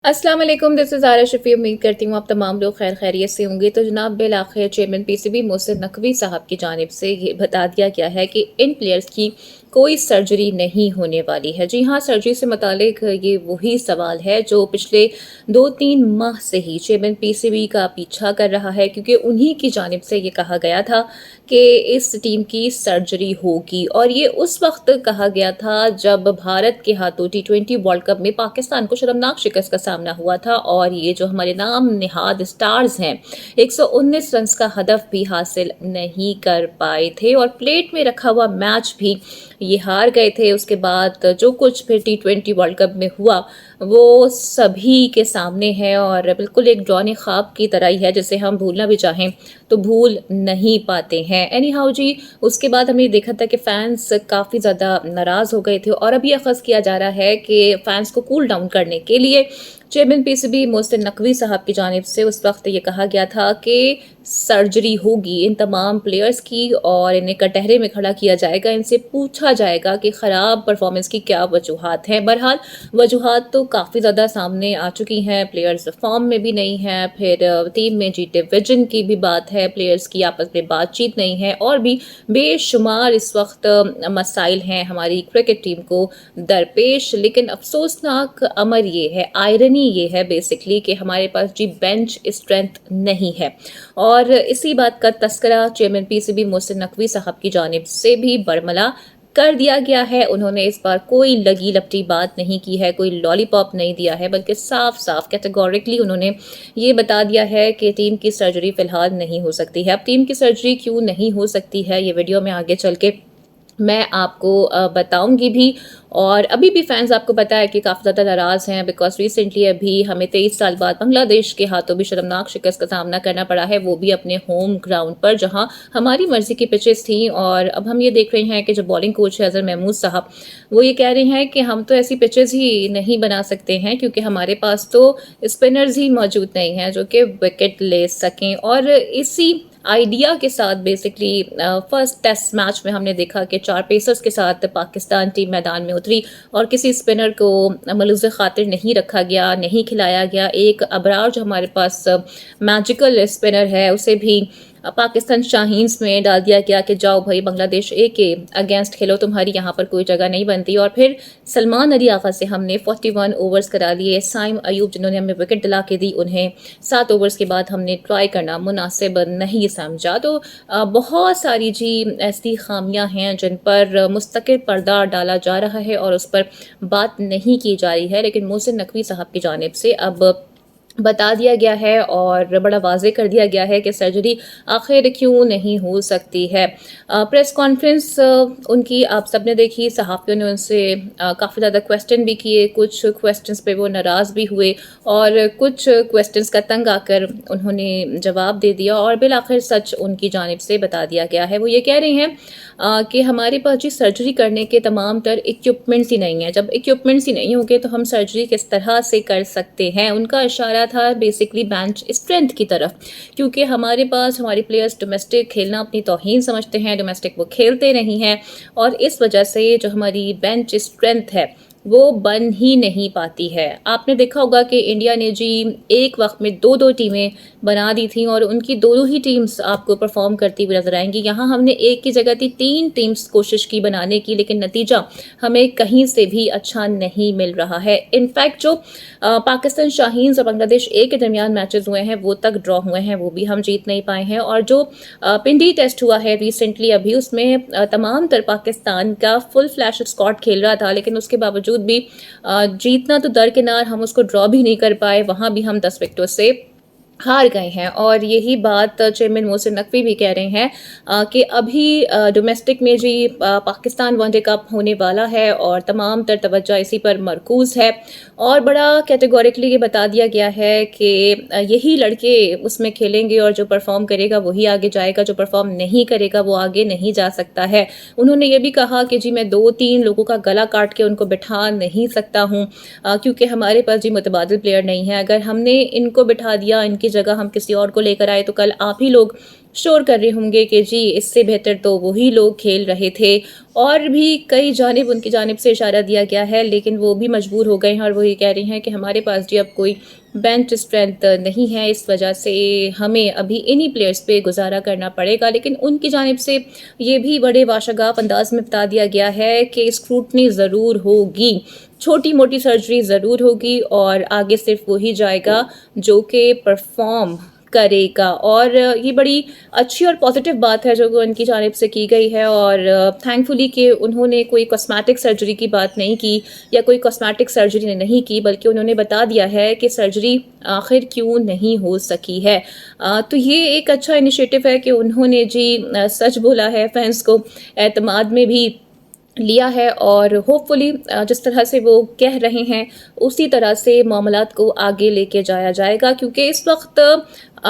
अस्सलाम वालेकुम, this is आरा शफ़ी। उम्मीद करती हूँ आप तमाम लोग खैर खैरियत से होंगे। तो जनाब बिल आखिर चेयरमैन पीसीबी मोहसिन नकवी साहब की जानिब से ये बता दिया गया है कि इन प्लेयर्स की कोई सर्जरी नहीं होने वाली है। जी हाँ, सर्जरी से मुतालिक ये वही सवाल है जो पिछले 2-3 माह से ही चेयरमैन पीसीबी का पीछा कर रहा है, क्योंकि उन्हीं की जानिब से ये कहा गया था कि इस टीम की सर्जरी होगी। और ये उस वक्त कहा गया था जब भारत के हाथों T20 वर्ल्ड कप में पाकिस्तान को शर्मनाक शिकस्त का सामना हुआ था, और ये जो हमारे नाम निहाद स्टार्स हैं 119 रन का हदफ भी हासिल नहीं कर पाए थे, और प्लेट में रखा हुआ मैच भी ये हार गए थे। उसके बाद जो कुछ फिर T20 वर्ल्ड कप में हुआ वो सभी के सामने है, और बिल्कुल एक ड्रॉने ख्वाब की तरह ही है जिसे हम भूलना भी चाहें तो भूल नहीं पाते हैं। एनी हाउ जी, उसके बाद हमने देखा था कि फैंस काफ़ी ज़्यादा नाराज़ हो गए थे, और अब यह अखज़ किया जा रहा है कि फैंस को कूल डाउन करने के लिए चेयरमैन पीसीबी मोहसिन नकवी साहब की जानिब से उस वक्त ये कहा गया था कि सर्जरी होगी इन तमाम प्लेयर्स की, और इन्हें कटहरे में खड़ा किया जाएगा, इनसे पूछा जाएगा कि ख़राब परफॉर्मेंस की क्या वजूहात हैं। बहरहाल वजूहात तो काफ़ी ज़्यादा सामने आ चुकी हैं। प्लेयर्स फॉर्म में भी नहीं हैं, फिर टीम में जी डिवीजन की भी बात है, प्लेयर्स की आपस में बातचीत नहीं है, और भी बेशुमार इस वक्त मसाइल हैं हमारी क्रिकेट टीम को दरपेश। लेकिन अफसोसनाक अमर ये है, आयरनी ये है बेसिकली, कि हमारे पास जी बेंच स्ट्रेंथ नहीं है। और इसी बात का तस्करा चेयरमैन पीसीबी मोहसिन नकवी साहब की जानिब से भी बरमला कर दिया गया है। उन्होंने इस बार कोई लगी लपटी बात नहीं की है, कोई लॉलीपॉप नहीं दिया है, बल्कि साफ साफ कैटेगोरिकली उन्होंने ये बता दिया है कि टीम की सर्जरी फिलहाल नहीं हो सकती है। अब टीम की सर्जरी क्यों नहीं हो सकती है ये वीडियो में आगे चल के मैं आपको बताऊंगी भी। और अभी भी फैंस आपको पता है कि काफ़ी ज़्यादा नाराज़ हैं, बिकॉज रिसेंटली अभी हमें 23 साल बाद बांग्लादेश के हाथों भी शर्मनाक शिकस्त का सामना करना पड़ा है, वो भी अपने होम ग्राउंड पर जहां हमारी मर्जी की पिचेस थी। और अब हम ये देख रहे हैं कि जो बॉलिंग कोच है अजहर महमूद साहब, वो ये कह रहे हैं कि हम तो ऐसी पिचेस ही नहीं बना सकते हैं क्योंकि हमारे पास तो स्पिनर्स ही मौजूद नहीं हैं जो कि विकेट ले सकें। और इसी आइडिया के साथ बेसिकली फर्स्ट टेस्ट मैच में हमने देखा कि 4 पेसर्स के साथ पाकिस्तान टीम मैदान में उतरी, और किसी स्पिनर को मलूज़ खातिर नहीं रखा गया, नहीं खिलाया गया। एक अबरार जो हमारे पास मैजिकल स्पिनर है उसे भी पाकिस्तान शाहीन्स में डाल दिया गया कि जाओ भाई बांग्लादेश ए के अगेंस्ट खेलो, तुम्हारी यहाँ पर कोई जगह नहीं बनती। और फिर सलमान अली आगा से हमने 41 ओवर्स करा लिए। साइम अयूब जिन्होंने हमें विकेट दिला के दी, उन्हें 7 ओवर्स के बाद हमने ट्राई करना मुनासिब नहीं समझा। तो बहुत सारी जी ऐसी खामियां हैं जिन पर मुस्तकिल पर्दा डाला जा रहा है और उस पर बात नहीं की जा रही है। लेकिन मोहसिन नकवी साहब की जानिब से अब बता दिया गया है और बड़ा वाज़ेह कर दिया गया है कि सर्जरी आखिर क्यों नहीं हो सकती है। प्रेस कॉन्फ्रेंस उनकी आप सबने देखी, सहाफ़ियों ने उनसे काफ़ी ज़्यादा क्वेश्चन भी किए, कुछ क्वेश्चंस पे वो नाराज़ भी हुए और कुछ क्वेश्चंस का तंग आकर उन्होंने जवाब दे दिया, और बिल आखिर सच उनकी जानिब से बता दिया गया है। वो ये कह रहे हैं कि हमारे पास जी सर्जरी करने के तमाम तर इक्विपमेंट्स ही नहीं है। जब इक्विपमेंट्स ही नहीं होंगे तो हम सर्जरी किस तरह से कर सकते हैं। उनका इशारा था बेसिकली बेंच स्ट्रेंथ की तरफ, क्योंकि हमारे पास हमारे प्लेयर्स डोमेस्टिक खेलना अपनी तौहीन समझते हैं, डोमेस्टिक वो खेलते नहीं हैं, और इस वजह से जो हमारी बेंच स्ट्रेंथ है वो बन ही नहीं पाती है। आपने देखा होगा कि इंडिया ने जी एक वक्त में 2-2 टीमें बना दी थी, और उनकी दोनों ही टीम्स आपको परफॉर्म करती हुई नजर आएंगी। यहाँ हमने एक की जगह थी 3 टीम्स कोशिश की बनाने की, लेकिन नतीजा हमें कहीं से भी अच्छा नहीं मिल रहा है। इनफैक्ट जो पाकिस्तान शाहीन्स और बांग्लादेश ए के दरमियान मैचेस हुए हैं वो तक ड्रॉ हुए हैं, वो भी हम जीत नहीं पाए हैं। और जो पिंडी टेस्ट हुआ है रिसेंटली अभी, उसमें तमाम तर पाकिस्तान का फुल फ्लैश स्क्वाड खेल रहा था, लेकिन उसके बावजूद भी जीतना तो दरकिनार, हम उसको ड्रॉ भी नहीं कर पाए, वहां भी हम 10 विकेटों से हार गए हैं। और यही बात चेयरमैन मोहसिन नकवी भी कह रहे हैं कि अभी डोमेस्टिक में जी पाकिस्तान वनडे कप होने वाला है और तमाम तर तवज्जो इसी पर मरकूज़ है, और बड़ा कैटेगोरिकली ये बता दिया गया है कि यही लड़के उसमें खेलेंगे और जो परफॉर्म करेगा वही आगे जाएगा, जो परफॉर्म नहीं करेगा वो आगे नहीं जा सकता है। उन्होंने ये भी कहा कि जी मैं 2-3 लोगों का गला काट के उनको बिठा नहीं सकता हूँ, क्योंकि हमारे पास जी मुतबादिल प्लेयर नहीं है। अगर हमने इनको बिठा दिया, इनकी जगह हम किसी और को लेकर आए, तो कल आप ही लोग शोर कर रहे होंगे कि जी इससे बेहतर तो वही लोग खेल रहे थे, और भी कई जानिब उनकी जानिब से इशारा दिया गया है, लेकिन वो भी मजबूर हो गए हैं और वो ये कह रही हैं कि हमारे पास जी अब कोई बेंच स्ट्रेंथ नहीं है, इस वजह से हमें अभी इन्हीं प्लेयर्स पे गुजारा करना पड़ेगा। लेकिन उनकी जानिब से ये भी बड़े वाशगाफ अंदाज में बता दिया गया है कि स्क्रूटनी ज़रूर होगी, छोटी मोटी सर्जरी ज़रूर होगी, और आगे सिर्फ वही जाएगा जो कि परफॉर्म करेगा। और ये बड़ी अच्छी और पॉजिटिव बात है जो उनकी जानिब से की गई है, और थैंकफुली कि उन्होंने कोई कॉस्मेटिक सर्जरी की बात नहीं की या कोई कॉस्मेटिक सर्जरी नहीं की, बल्कि उन्होंने बता दिया है कि सर्जरी आखिर क्यों नहीं हो सकी है। तो ये एक अच्छा इनिशिएटिव है कि उन्होंने जी सच बोला है, फैंस को एतमाद में भी लिया है, और होपफुली जिस तरह से वो कह रहे हैं उसी तरह से मामलात को आगे लेके जाया जाएगा। क्योंकि इस वक्त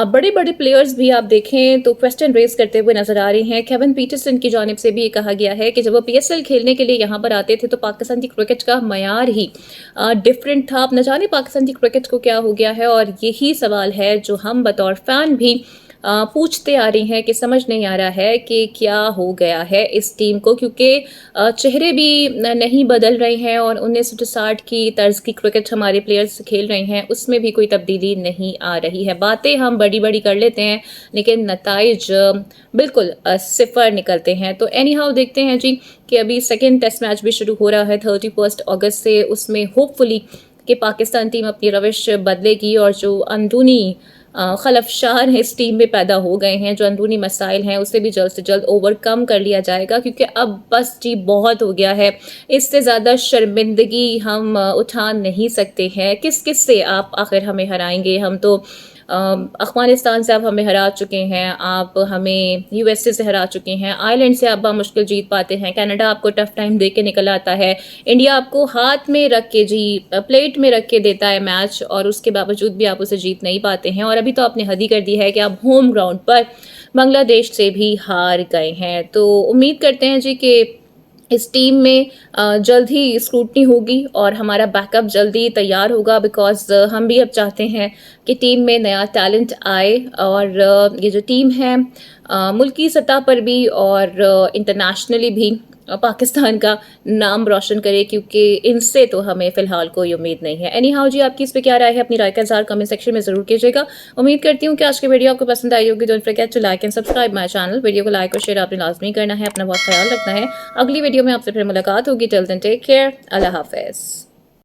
बड़े बड़े प्लेयर्स भी आप देखें तो क्वेश्चन रेज करते हुए नजर आ रहे हैं। केविन पीटरसन की जानिब से भी ये कहा गया है कि जब वो पीएसएल खेलने के लिए यहाँ पर आते थे तो पाकिस्तान की क्रिकेट का मयार ही डिफरेंट था। अब न जाने पाकिस्तान की क्रिकेट को क्या हो गया है, और यही सवाल है जो हम बतौर फैन भी पूछते आ रही हैं कि समझ नहीं आ रहा है कि क्या हो गया है इस टीम को। क्योंकि चेहरे भी नहीं बदल रहे हैं, और 1960 की तर्ज की क्रिकेट हमारे प्लेयर्स खेल रहे हैं, उसमें भी कोई तब्दीली नहीं आ रही है। बातें हम बड़ी बड़ी कर लेते हैं लेकिन नताइज बिल्कुल सिफर निकलते हैं। तो एनी हाउ देखते हैं जी कि अभी सेकेंड टेस्ट मैच भी शुरू हो रहा है 31 अगस्त से, उसमें होपफुली कि पाकिस्तान टीम अपनी रविश बदलेगी, और जो अंदरूनी खलफशार इस टीम में पैदा हो गए हैं, जो अंदरूनी मसाइल हैं, उसे भी जल्द से जल्द ओवरकम कर लिया जाएगा। क्योंकि अब बस जी बहुत हो गया है, इससे ज़्यादा शर्मिंदगी हम उठा नहीं सकते हैं। किस किस से आप आखिर हमें हराएंगे? हम तो अफगानिस्तान से आप हमें हरा चुके हैं, आप हमें यूएसए से हरा चुके हैं, आयरलैंड से आप बामुश्किल जीत पाते हैं, कनाडा आपको टफ टाइम दे के निकल आता है, इंडिया आपको हाथ में रख के जी प्लेट में रख के देता है मैच, और उसके बावजूद भी आप उसे जीत नहीं पाते हैं। और अभी तो आपने हद ही कर दी है कि आप होम ग्राउंड पर बांग्लादेश से भी हार गए हैं। तो उम्मीद करते हैं जी कि इस टीम में जल्द ही स्क्रूटनी होगी और हमारा बैकअप जल्दी तैयार होगा। बिकॉज हम भी अब चाहते हैं कि टीम में नया टैलेंट आए, और ये जो टीम है मुल्की सतह पर भी और इंटरनेशनली भी पाकिस्तान का नाम रोशन करे, क्योंकि इनसे तो हमें फिलहाल कोई उम्मीद नहीं है। एनी हाउ जी, आपकी इस पर क्या राय है? अपनी राय का इज़हार कमेंट सेक्शन में ज़रूर कीजिएगा। उम्मीद करती हूँ कि आज की वीडियो आपको पसंद आई होगी। Don't forget to like and subscribe my channel. Video को लाइक और शेयर आपने लाजमी करना है। अपना बहुत ख्याल रखना है। अगली वीडियो में आपसे फिर मुलाकात होगी। Till then take care. अल्लाह हाफिज़।